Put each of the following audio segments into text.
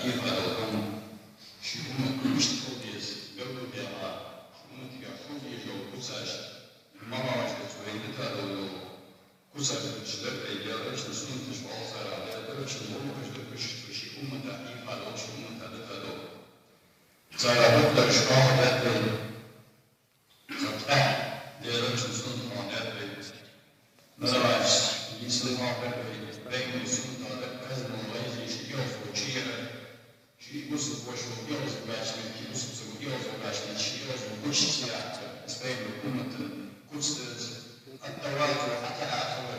ifade olan şu umut kobiyiz, gördük ya, umut ya, kobiyiz yol kusaş, mamaşta söyledi tadı kusaş kişiler beyler için sunmuş olsa da için umut kuşu umut ifade olmuş umut tadı. Zararlıklar şu anda zaten diğer için sunmuş olmayan Nazaraj, insan muhabbet ve beğenmiyorsun da kazanmayı yaşıyor o çiğne. Ci musu pošlo bilo zagačne, ki musu se bilo zagačne, ci rozum kućici akta, spegno kumata, kuctec, attavajto, ate akove,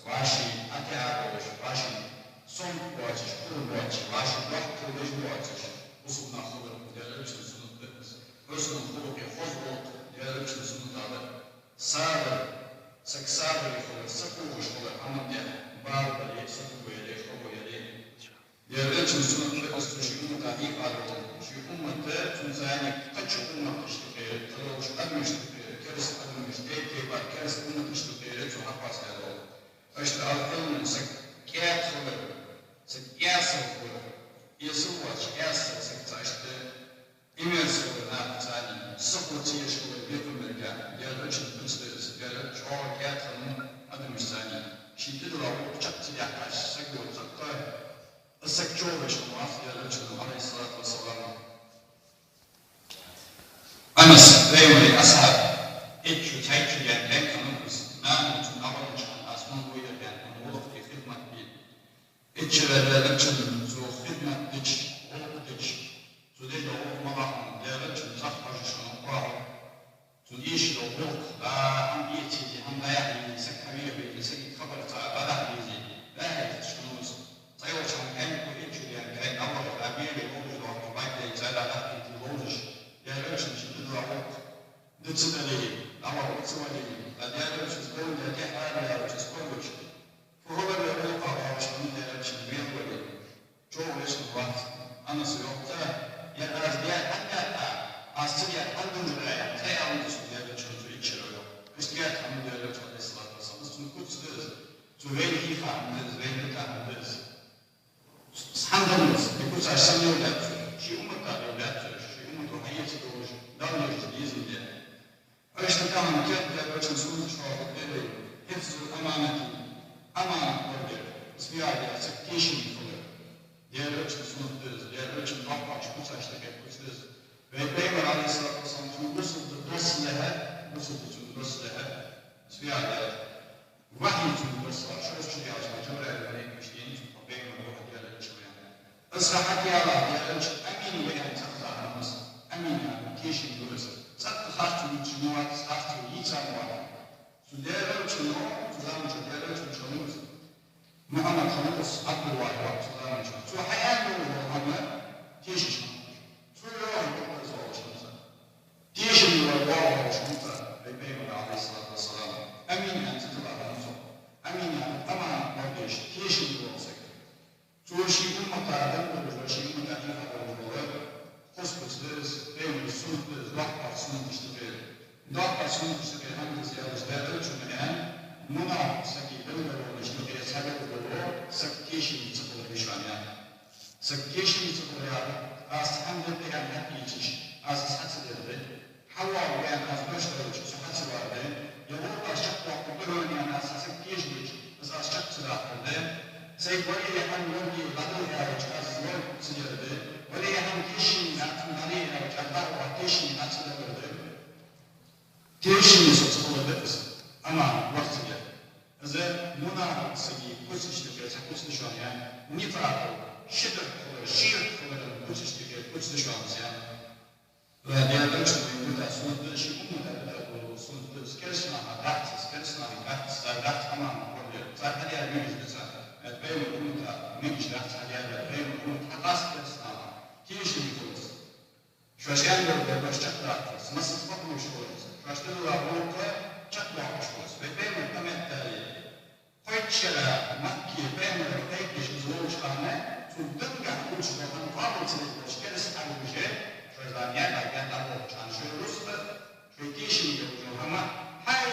vaši, ate akoviš, vaši, son boğaçış, kuru boğaçış, vaši, vakti već boğaçış, usupna hover, dijelečni sunutbez, vrstnom hovoke, hozbog, dijelečni sunutale, saver, sak saver i hover, sakuviš hover, amandja, barba je, sakuje je, hovo je, dijelečni sunutbez, umma ifade olmuş. Ummatta tunzani kaç umma iştiqe, taloş admıştı, kers admıştı, var kers umma iştiqe, şu hapas geldi. İşte alfın sak kıyas olur, sak kıyas olur, yasıvaç kıyas sak taştı, imers olur ne yapacağını, sıfırtı yaşıyor yapımlarken, diğerlerin kıstırız, diğerlerin çoğu kıyasının admıştani. Şimdi de o çaktı yaklaş, sak yolcakta. السكتورش المعافية لرجل عليه الصلاة والسلام أنس دائما أصحاب إتشو تايتشو يعني كانوس نعم تنقل عن أسمان ويا يعني نوضح في خدمة بيت إتشو لرجل زو خدمة إتش أو إتش تدي لو مضاعف لرجل زخرج شنو قاعد تديش لو وقت لا عم بيتي هم لا يعني سكبير بيسكت خبر تعب لا بيجي لا هي شنو Saya sampai ke itu yang kayak awal kami di rumah waktu baik saya dah di rumah dia harus itu dua itu sekali awal sekali dan dia harus sekolah dia harus sekolah Program yang awal dia harus biar coba sebuat anak sekolah yang harus dia ada asli ada saya harus dia harus itu Christian kami dia harus selesai sebelum khusus zuwel hifam zuwel tahdis Sandalımız, bu saçsan yollar, şu umutlar yollar, şu umut hayatı doğru, davranış izinde. Öyle tamam ki, böyle sonuç olarak böyle, hepsi amaneti, aman böyle, ismiyade, acceptation falan. Diğer ölçü sonuçlarız, diğer ölçü bakmak, bu saçta yapmışız. Ve Peygamber Aleyhisselatü Vesselam'ın nasıl lehe, ismiyade, vahiy için nasıl var, şu ölçü yazma, Cebrail Aleyhisselatü إصلاحات يا الله يا رجل أمين ويا تقطع النص أمين يا كيش الجلوس صدق خاطر الجنوات خاطر يتساموا سدير الجنو تزام سدير الجنوس محمد خلص أقوى واحد تزام سو حياته محمد كيش سو يوم كيش الوالد شمسة بيبي عليه الصلاة والسلام أمين أن تطلع النص أمين أن طمع وديش كيش الوالد Çoğuşi ummatardan da çoğuşi ummatardan da hospitals, benim sunutuz, doktor sunutuştu doktor sunutuştu hangi ziyarətlərdə çünkən buna sakitlər olmuşdu ki səbəb olur, sakkeşin çıxılır düşmanya. Sakkeşin çıxılır, az hamdı deyən həqiqi için, az satılırdı. Hava və az başları üçün satılırdı. Yolu aşaq vaxtı oynayan az sakkeşin az aşaq çıxılırdı. Say wali yahan wali badal ya wajaz wal siyade wali yahan kishin natun nari ya wajadar wa kishin natsulade kishin satsulade ama waqtiga aza muna sagi kuchishtiga sakushtishon ya nifaq shidr shir kuchishtiga kuchishon ya va diğerler için de sunduğu şey umutlar da sunduğu skersna hadat tamam oluyor zaten ya yüzde بين الأمة نمشي تحت عليها بين الأمة حقاس كرسنا كيش يفوز شو أشياء اللي بس شكلها كرس ما صفقوا شوز شو أشياء اللي أقولك شكلها شوز بين الأمة التالية قيد شلا مكي بين الرقيق يشوزوش أنا تدرجع كل شيء من قابل تلقى كرس على الوجه شو زانيا بعدين أروح عن شو رسل شو كيش يجوا هما هاي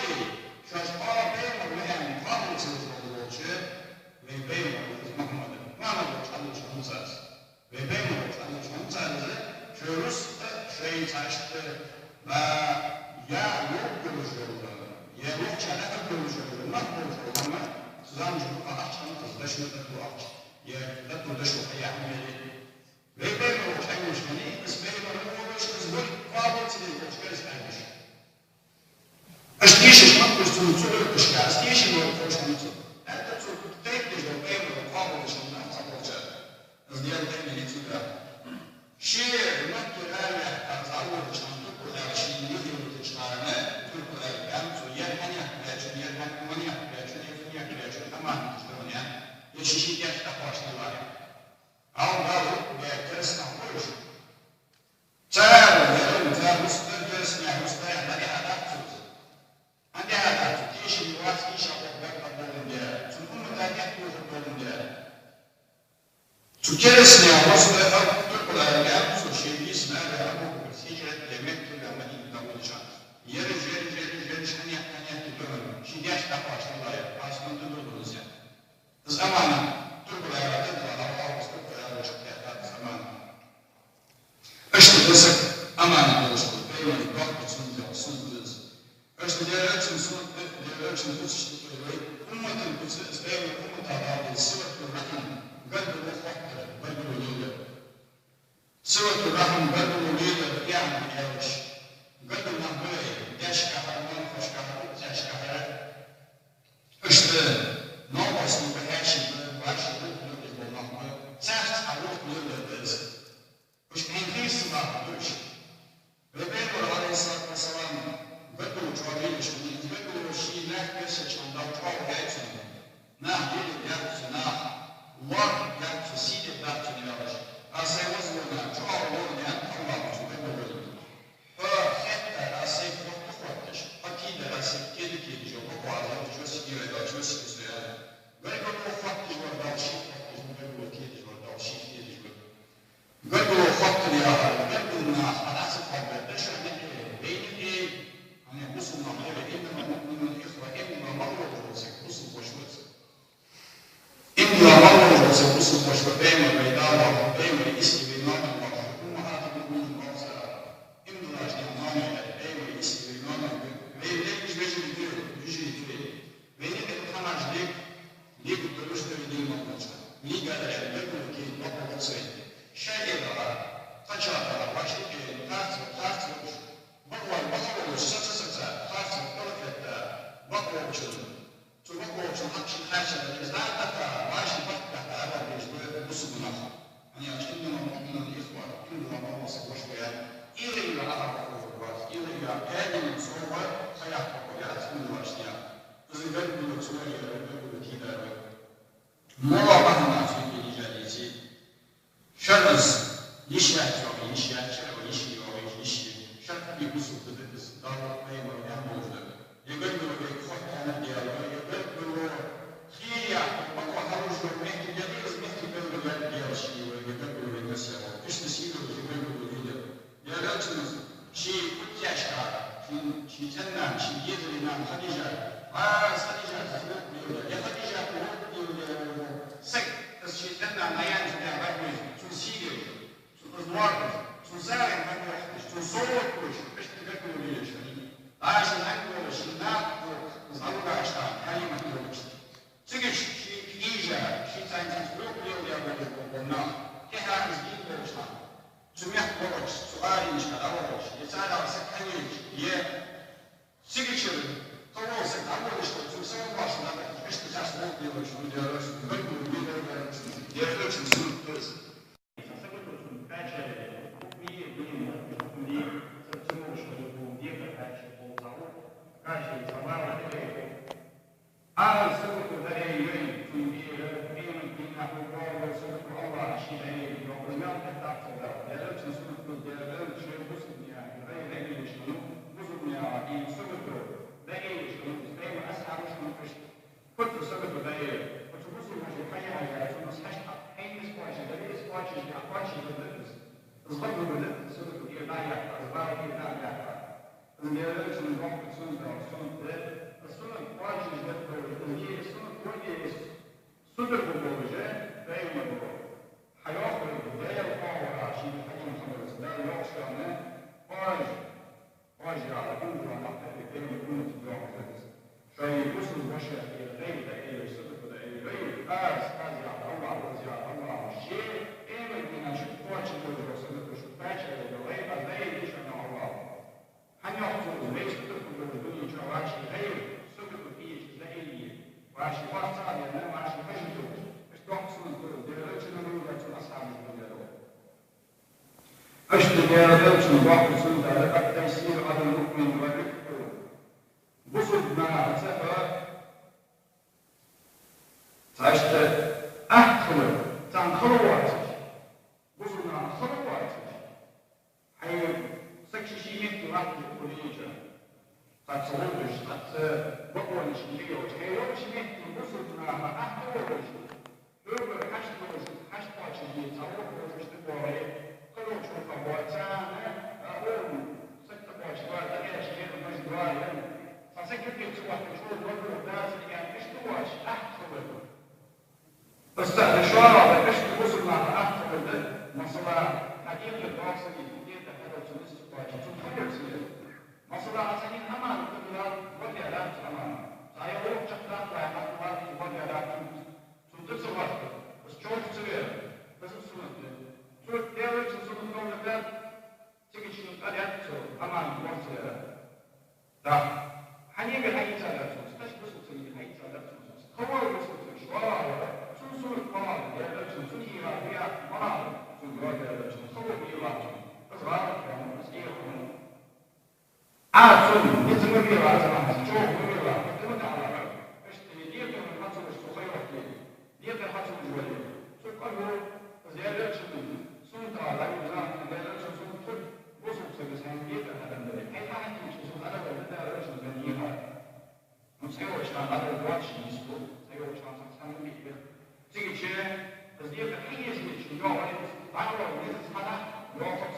شو أشياء بين الرقيق من قابل تلقى الوجه بين محمد ما نقول على شو مساس بين taştı ve ya yok görüşüyordu, ya yok çanak görüşüyordu, nasıl görüşüyordu ama sizamcı bu ağaçtan kızlaşıyordu bu ağaç. Ya da turdaşı hayalleri. Ve ben o çaymış beni, ismini bana olmuş kızgın, kavgatili koçkarız aymış. Aşkışın makbuşsun, çocuk kışka, aşkışın yok koçkanıtı. Hatta çocuk tek bir yol evde kavgatışından sapılacak. Izleyen kendini tüyler. Şiir, makkılarla azallığı çantık kadar şiirli yürütüçlerine Türkler yanıtı yer hanyak bilecek, yer hanyak bilecek, yer hanyak bilecek, aman tutuğuna yaşışı yaşta başlılar. Al-Dalı ve Kerestan koyuş. Çağır, yarın, müstür, göğsüne, müstür, hadi hadap tut. Hadi hadap tut, işin yuvat, inşallah bekle bolun diye. Çünkü müdahiyet yuvat bolun diye. Türkiye'sine başlığı Türkler yanıtı şehri isme ve Abukur, hicret demek ki ve Medin'de olacak. Yeri, hanyak gidiyor. Şimdi yaşta başlılar, aslında durdunuz ya. Zamanı, Türkler'e de aman olsun, beyler bakmışsınız ya, sınıfınız. İşte diğerlerçin tutuştukları, ummatın tutuş, beyler ummat adabı, sıvıtlı rahim, gıdlı faktör, gıdlı lider. Sıvıtlı rahim, gıdlı lider, yani yarış. Gıdlı nahbılayı, yaşkahar, manfaşkahar, yaşkahar. İşte, ne olmasın bu her şey, başlığı, bu nahbı, sert aruf liderdir. İşte enhiysi nahbı, Rebelo aleyhisselatü vesselam veddu çoğalıymış, veddu şiirler gerçekten da çoğal gerçekten. Nah dedik yaptı, nah var yaptı, sidip yaptı diyorlar. Asay vazgeçme, çoğal olmayan Allah'ın veddu veddu. Hatta asay korktu korktuş, akide asay kedi çok okuarlar, çösü diyorlar, çösü istiyor. Veddu korktuş var, dalşif korktuş, veddu kedi var, dalşif kedi var. Veddu korktu diyorlar, veddu nah, anası korktu. Usul başka beyme beydava, beyme ismi beynama var. Ummahat-ı Mu'min Mavzara. İmdilajna namele, beyme ismi beynama var. Beyne yüzmeci gidiyor, yüzü gidiyor. Beyne de utanajlık, lik dönüştürü değil olacak. Ligalar, belki bakı olsaydı. Şehirler, kaçarlar, başlık yerin, tartılmış. Bakı olur, satı, tartılmış, balıkette, bakı oluşur. Bakı oluşur, hakşın her şeyde, izler hatta, başlı bakı. Musulman, hani açtığında Müslümanın ihbar, İlla Allah boş veya İlla Arap'a var, İlla Ege'nin soru var, hayatta koyar, şimdi başlayan. Kızın ben bunu söylüyorum, ben bunu tider var. Mola bakımdan söylediği gelişi, şartız, nişyat yok, nişyat yok, şart bir usul dediniz, davranıp memur, en boğazda. Yıgın bir korktanı diyalog, yıgın bir Хия, пока хорошего вместе делились, вместе говорили девочки, выгодно на себя. Конечно, силу выгодно видят. Я рядом чьи путяшка, чьи цена, чьи ездили нам Хадижа. Хадижа, я Хадижа, сек, чьи цена, наян, чьи войны, чьи силы, чьи позволят, чьи зарем, чьи солод, конечно, как вы видите. Даже на голову, чьи на, залугашта, халима троечка. 这个是一者是在不用我们这还是一个场，主要我是2年前的我也在到是看也这个是通过是他们的时候就生活是那个不是在生活里头去的是很努力的也是挺辛苦的。اشتغال وقت سنة لقد تيسير على المؤمن والرفق بصدنا سفر تعشت أحكم تنخلوات بصدنا خلوات حي سكشيمين تراك الكلية قد صورش قد بقول شيء وتحيو شيء بصدنا أحكم هو حشت شيء تصور وتشتغل كلهم شوفوا بواتساب أقول سكت بواتساب تلاقي شيء مجدوال فسكت بيتسوى تشوف برضو الناس يعني إيش تواش أحسن بس الإشارة إيش توصل مع أحسن مثلا حديث الدراسة اللي هذا تونس تواش تفكر سير مثلا عشان أمان تقول وجه لا أمان سايقول شكلها لا أمان وجه لا تنتصر بس شوف سير بس سنة شوف ديرك سنة نوم الباب تيجي شنو قاعد أمان وجه ده حنيجي هاي تسالك مش بس تسوي هاي تسالك هو بس تسوي شو القرار يا رجل شو هي فيها قرار شو قرار يا رجل هو بيراجع بس غلط بس ايه شو يسمى بيراجع شو بيراجع كم تعالى ايش تدير من حصل الصغير دير حصل الجوال شو قالوا زيادة شو تعالى يزعل زيادة شو بص بس هنجيب هذا هاي ما حد يشوف هذا ولا رجل بنيها مسوي شان هذا الواتش يسوي مسوي شان سامي بيه تيجي شيء بس دي الحين شيء شو يوم تعالوا نزل هذا يوقف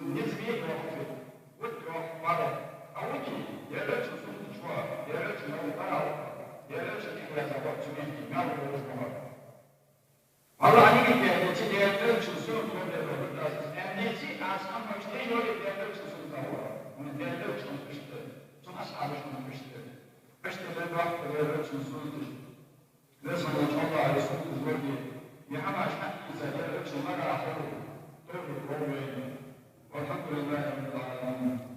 نزل يوقف وتروح بعد أوكي يا رجل شو يا رجل لو طلع يا رجل كيف يزود شوية ما هو الأسبوع والله أنا قلت يا رجل شو نسي أصلا مش تيجي يا رجل شو من يا رجل شو أصحاب شو بشت الوقت يا رجل شو لازم إن شاء الله على سوق الزوجي يحمل حق زي رجل مرة أخوه طول الرومي والحمد لله رب العالمين